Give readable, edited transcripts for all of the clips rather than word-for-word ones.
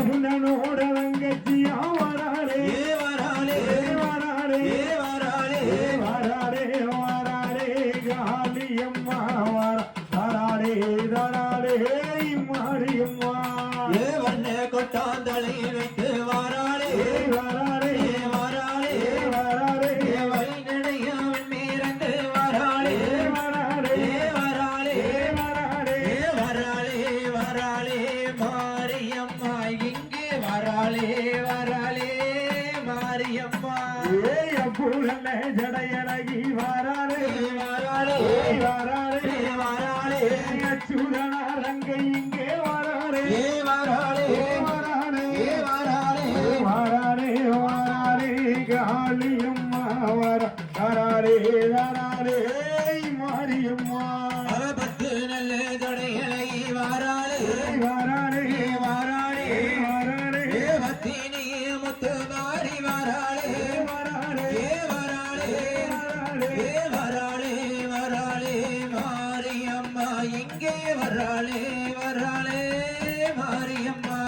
முன்னோட வெங்கச்சியா வராளே பூரல்ல ஜடையழகி வாராளே வாராளே வாராளே வாராளே அச்சுதனா ரங்கை இங்கே வாராளே வாராளே வாராளே வாராளே வாராளே வாராளே காளியம்மா வாராளே வாராளே மாரியம்மா அவபத்து நல்ல ஜடையழகி வாராளே வாராளே வாராளே வாராளே பத்தினி முத்து மாறி வாராளே வாராளே வாராளே வராளே வராளே மாரியம்மா எங்கே வராளே வராளே மாரியம்மா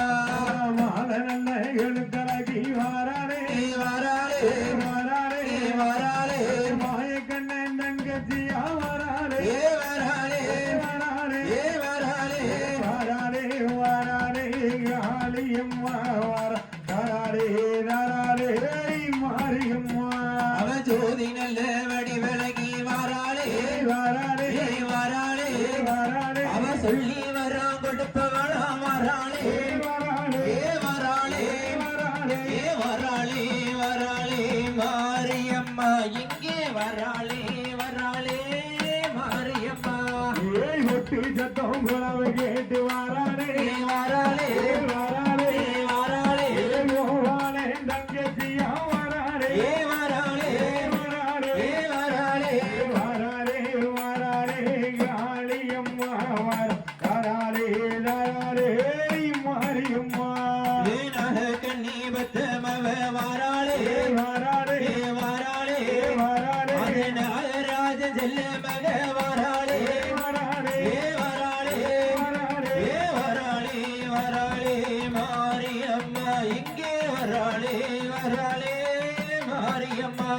மாலனல்ல எழுத்தழகி வாராளே வராளே வாராளே வராளே மாயக்கண்ணன் தங்கச்சியா வாராளே வராளே வாராளே வராளே வாராளே வாராளே காளியம்மா வாராளே வாராளே மாரியம்மா அவ ஜோதி நல்ல வடி விலகி வராளே வாராளே வராளே வாராளே அவ சொல்லி வரான் கொடுப்பவளா வராளே வாராளே வராளே வாராளே வராளே வராளே மாரியம்மா இங்கே வராளே வராளே மாரியம்மா ஏய் ஒட்டு சத்தம் குளவு கேட்டு வாராளே வராளே வாராளே வராளே கோவாளே தங்கச்சியா வாராளே வராளே வாராளே வராளே வாராளே வாராளே காளியம்மா வாராளே வாராளே மாரியம்மா கண்ணி பத்தமவ வராளே வாராளே வராளே வாராளே ராஜ செல்ல மக வராளே வாராளே வராளே வாராளே வராளே வராளே மாரியம்மா இங்கே வராளே வராளே மாரியம்மா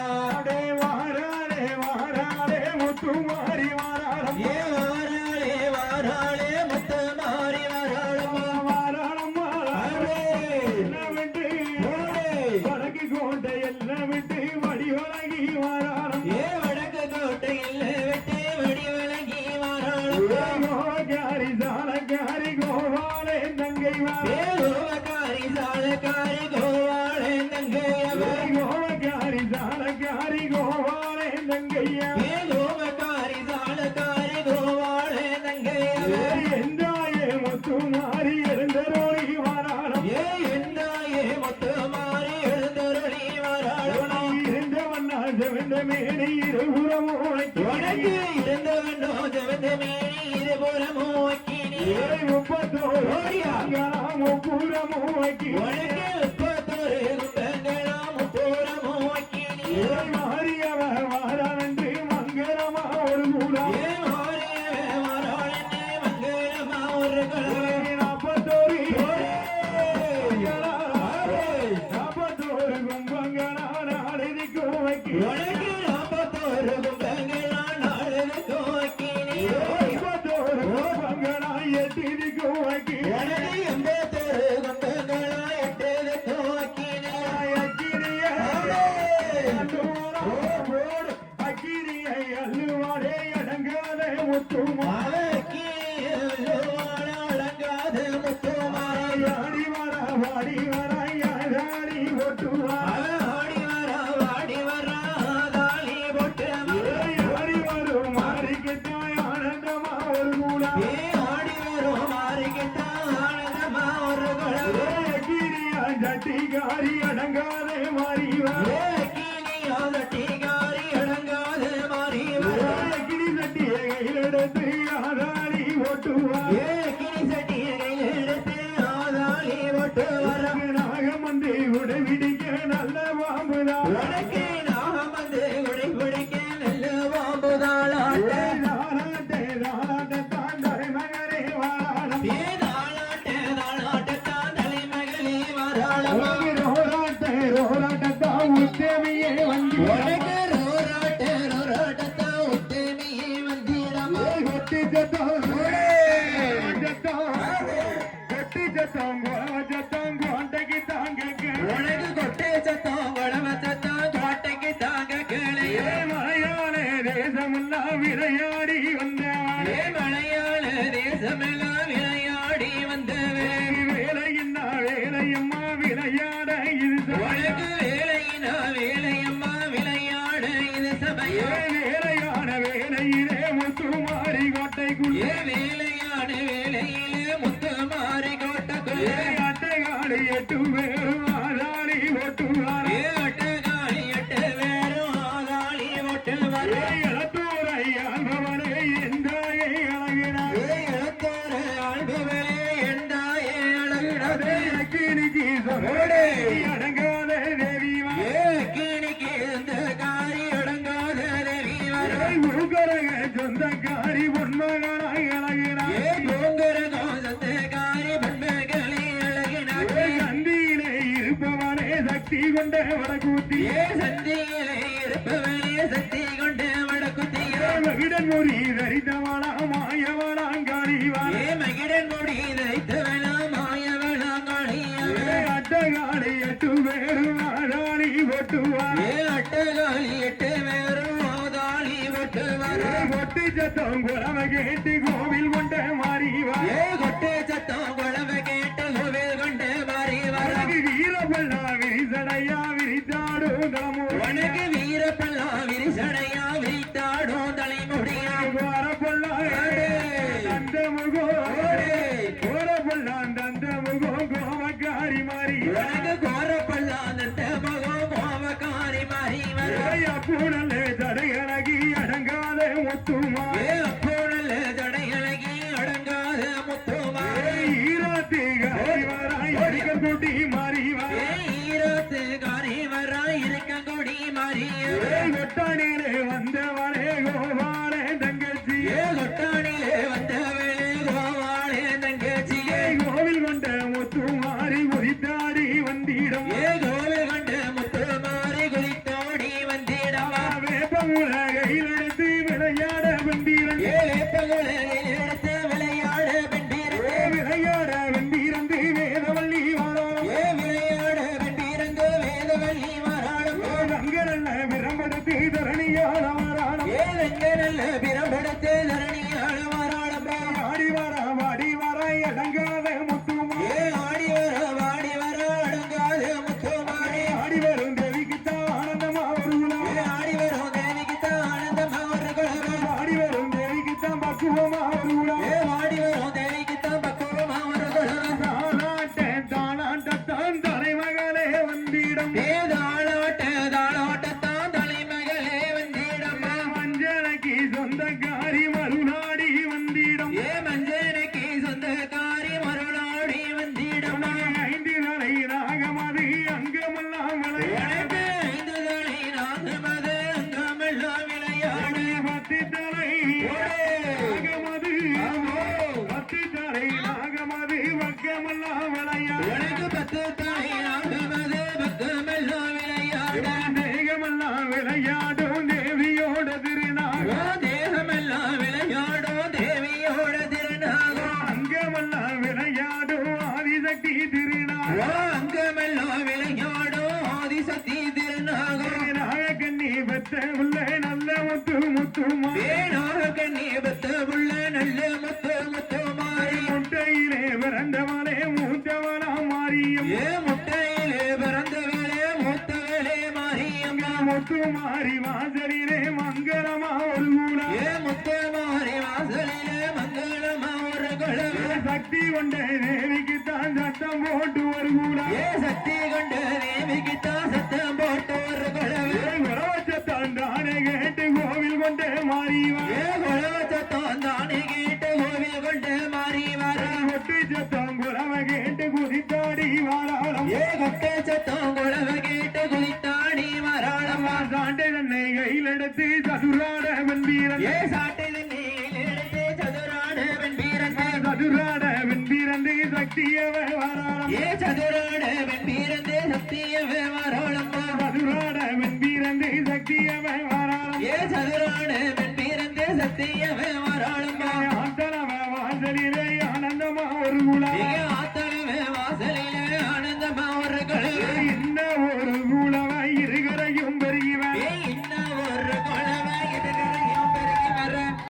வாராளே வாராளே முத்து மாறி வாராளம் வராளே வராளே முத்த மாறி வராளம்மா வாராளம்மா எல்லாம் விட்டு வடக்கு கோட்டை எல்லாம் விட்டு வடிவழகி வாராளம் வடக்கு கோட்டையில் விட்டு வெடி விலகி வராளம்மா காரி சாலக்காரி கோவாளே தங்கை காரி சாலக்காரி கோவாளே தங்கையவர் கோவக்காரி சாலக்காரி கோவாளே தங்கையா காரி சாலக்காரி கோவாளே தங்கையவர் எந்தாயே முத்து மாறி எழுந்தரோடி வாராளம் எந்தாயே மொத்த மாறி எழுந்தருளி வராளம் இருந்தவண்ணா செவந்த மேனி இருபுறமோ உனக்கு இருந்தவனோ ஜெவந்த மேனி இருபுறமோ வக்கினி முப்பத்தோடியா முப்புறமோ உனக்கு 31 கும்பங்களா முப்புறமோ வக்கினி மாறியவ வாராண்டு மங்களமா ஒரு கூடா மாறியவே வராளே மங்களமா ஒரு கலவை 41 கும்பங்களா நாளைக்கு வைக்க உனக்கு 41 கும்பங்களா நாளுக்கு வக்கினி 41 கும்பங்களா எட்டிக்கு வைக்க உனக்கு 81 கும்பங்களா எட்டுக்கு வக்கினி அக்கிரியை அல்லுவாடே அடங்காத முத்துமா அடங்காத முத்துமாரி ஆடி வர வாடி வர யாடி ஒட்டுவா ஆடி வரா தாலி போட்டு ஆடி வரும் மாறிக்கிட்டாய் ஆனந்தமா ஒரு கூடா ஆடி வரும் மாறிக்கிட்ட ஆனந்தமா ஒரு குழந்தை அக்கிரியா ஜட்டிகாரி அடங்காதே மாறிவா கீழியாதட்டிகாரி அடங்காத மாறி அக்கிரி சட்டியை கையிலெடுத்து ஆதாரி ஓட்டுவா கிளி சட்டியை எடுத்து ஆதாளி போட்டு வர நாகமந்தி உடவிடிக்க நல்ல பாம்புதான் உனக்கு நாகம் வந்து குடி பிடிக்க நல்ல பாம்புதாளாட்ட தாளாட்டத்தான் தலைமகரே வாழாடம் தாளாட்டத்தான் தலைமகளே வராளமா ரோராட்டத்தான் உத்தேவியே வந்து உனக்கு ரோராட்டத்தான் உத்தேமியே வந்திடமா கட்டி சத்தம் ஜத்தம் கோண்டைக்கு தாங்க உனக்கு கொட்டை சத்தம் குழவ சத்தம் கோட்டைக்கு தாங்க கிளையே மலையாளே தேசமெல்லாம் விளையாடி வந்தவனே மலையாள தேசமெல்லாம் விளையாடி வந்தவே வேலையின்னா வேலையம்மா விளையாட இது உனக்கு வேலையினா வேலையம்மா வேலையான வேலையிலே முத்துமாரி கோட்டைக்குள்ளே வேலையான வேலையிலே முத்துமாரி கோட்டைக்குள்ளே அட்டைகாலி 8 பேரும் ஆதாளி ஓட்டுவாரே அட்டகாளி 8 பேரும் ஆதாளி ஓட்டுவாரே இளத்தூரை ஆள்பவனே எந்தாயே அழகினார் இளத்தோர ஆள்பவரே எந்தாயே அழகினாரே கிணிக்கு சொன்னோடே அடங்காத தேவிவா கிணிக்கு இந்த காரி அடங்காத தேவிவா உருகரக சொந்தக்காரி பொன்மகனாய் அழகினார் காரி பெண்மகளே அழகினார் சந்தியிலே இருப்பவனே சக்தி கொண்ட வடக்கூத்தி சந்தியிலே இருப்பவனே சக்தி கொண்ட வடக்குத்தியே மகிடன் மொழி தரித்தவளா மாயவளாங்காரிவார் மகிடன் முடி தைத்தவளா மாயவளாங்காளியே அட்டகாலி 8 பேரும் ஆதாளி ஓட்டுவார் அட்டகாளி 8 பேரும் ஆதாளி ஓட்டுவாரே கொட்டி சத்தம் குறவ கேட்டு கோவில் கொண்ட மாறிவார் கொட்டை சத்தம் குழவை கேட்டு கோவில் கொண்டு மாறி வர வீரபல்லா விரிசடையா விரித்தாடும் தலமோ உனக்கு வீரப்பல்லா விரிசடையா விரித்தாடும் தலைமுடியா கோரப்பல்லா தந்த முகம் கோரப்பல்லா தந்த முகம் கோமக்காரி மாறி உனக்கு கோரப்பல்லா நந்த மகம் கோவக்காரி மாறி வர அப்பூனல்ல தடையழகி அடங்காத முத்துமா அப்போழல்ல தடையழகி அடங்காத முத்துமாரே ஈராத்தி காரி வராய் அடிக்க கூட்டி மாறிவார் ஈரத்து காரி வர இருக்க கொடி மாறிய ஒட்டானிலே வந்தவளே கோபாலே தங்கச்சி கொட்டானிலே வந்தவளே கோவாளே தங்கச்சியே கோவில் கொண்ட முத்து மாறி குறித்தாடி வந்திடம் கோவில் கொண்ட முத்துமாரி குளித்தோடி வந்திடவா வேப்பமுல கையில் எடுத்து விளையாட வந்தீரன் எடுத்து விளையாட பெண்டிரே விளையாட வந்தீரந்து வேதவள்ளி வாரம் விளையாட பெண்டிரந்து வேதவள்ளி மாறாடும் தங்களல்ல விரம்படுத்தி தரணியால் அவரானம் நல்ல பிரபடத்து தரணியாள மாறாடும் வாடி வர அடங்காத முத்துமா ஆடி வர வாடி வர அடங்காத முத்துமாரி ஆடி வரும் தேவிக்குத்தான் ஆனந்தமா வருகுலாம் ஆடி வரும் தேவிக்குத்தான் ஆனந்தமா ஒரு குழவன் ஆடி வரும் தேவிக்குத்தான் பக்குவமா வருகுலாம் ஆடி வரும் தேவிக்குத்தான் பக்குவமா ஒரு குழவன் தாளாட்டத்தான் தலைமகளே வந்திடம் தாளாட்டத்தான் தலைமகளே வந்திடம்மா மஞ்சளைக்கு சொந்தக்காரி மறுநாடி வந்திடம் மஞ்சனைக்கு சொந்தக்காரி மறுநாடி வந்திடம்மா 5 தலை ராகமது அங்கமெல்லாம் விளையாட எனக்கு 5 தலை நாகமது அங்கமெல்லாம் விளையாடு 10 தலை ராகமது 10 தலை ராகமது வக்கமெல்லாம் விளையாட எனக்கு 10 தலை நாகமது பக்கமெல்லாம் விளையாடு தேகமெல்லாம் விளையாடும் தேவியோட திருநாகம் தேகமெல்லாம் விளையாடும் தேவியோட திருநாகம் அங்கமெல்லாம் விளையாடும் ஆதிசக்தி திருநாகம் அங்கமெல்லாம் விளையாடும் ஆதிசக்தி திருநாகம் நாகக்கண்ணி பெற்ற உள்ள நல்ல முத்துமா நாகக்கண்ணி பெத்த உள்ள நல்ல முத்துமாரி முட்டையிலே பிறந்தவளே மூத்தவளா மாறியம் முட்டையிலே பிறந்தவளே மூத்தவளே மாரியம்மா முத்துமாரி வாசலிலே மங்களமா ஒரு கூடா முத்துமாரி வாசலிலே மங்களமா ஒரு குழவை சக்தி கொண்ட தேவிக்குத்தான் சத்தம் போட்டு ஒரு கூடா சக்தி கொண்ட தேவிக்குத்தான் சத்தம் போட்டு ஒரு குழவை உறவச்சத்தான் தானே கேட்டு கோவில் கொண்ட மாறிவா குழவச்சத்தம் தானே கேட்டு கோவில் கொண்டு மாறி வர ஒட்டு சத்தம் குறவ கேட்டு குதித்தாடி வாராளம் கொட்டை சத்தம் குழவை கேட்டு குளித்தாடி வராளம்மா சாண்டை தன்னை கையில் எடுத்து சதுராட வென்பீரன் சாட்டில் எடுத்து சதுராட வெண்பீரன் சதுராட வென்பீரன் சக்தியவ வாராளம் சதுராட வெண்பீரன் சக்தியவ வராளம்மா சதுராட வென்பீரன் சக்தியவ வாராளம் சதுராட வெண்பீரன் சக்தியவ வராளம்மா ஆண்டனவ வாசலிலே ஆனந்தமா ஒரு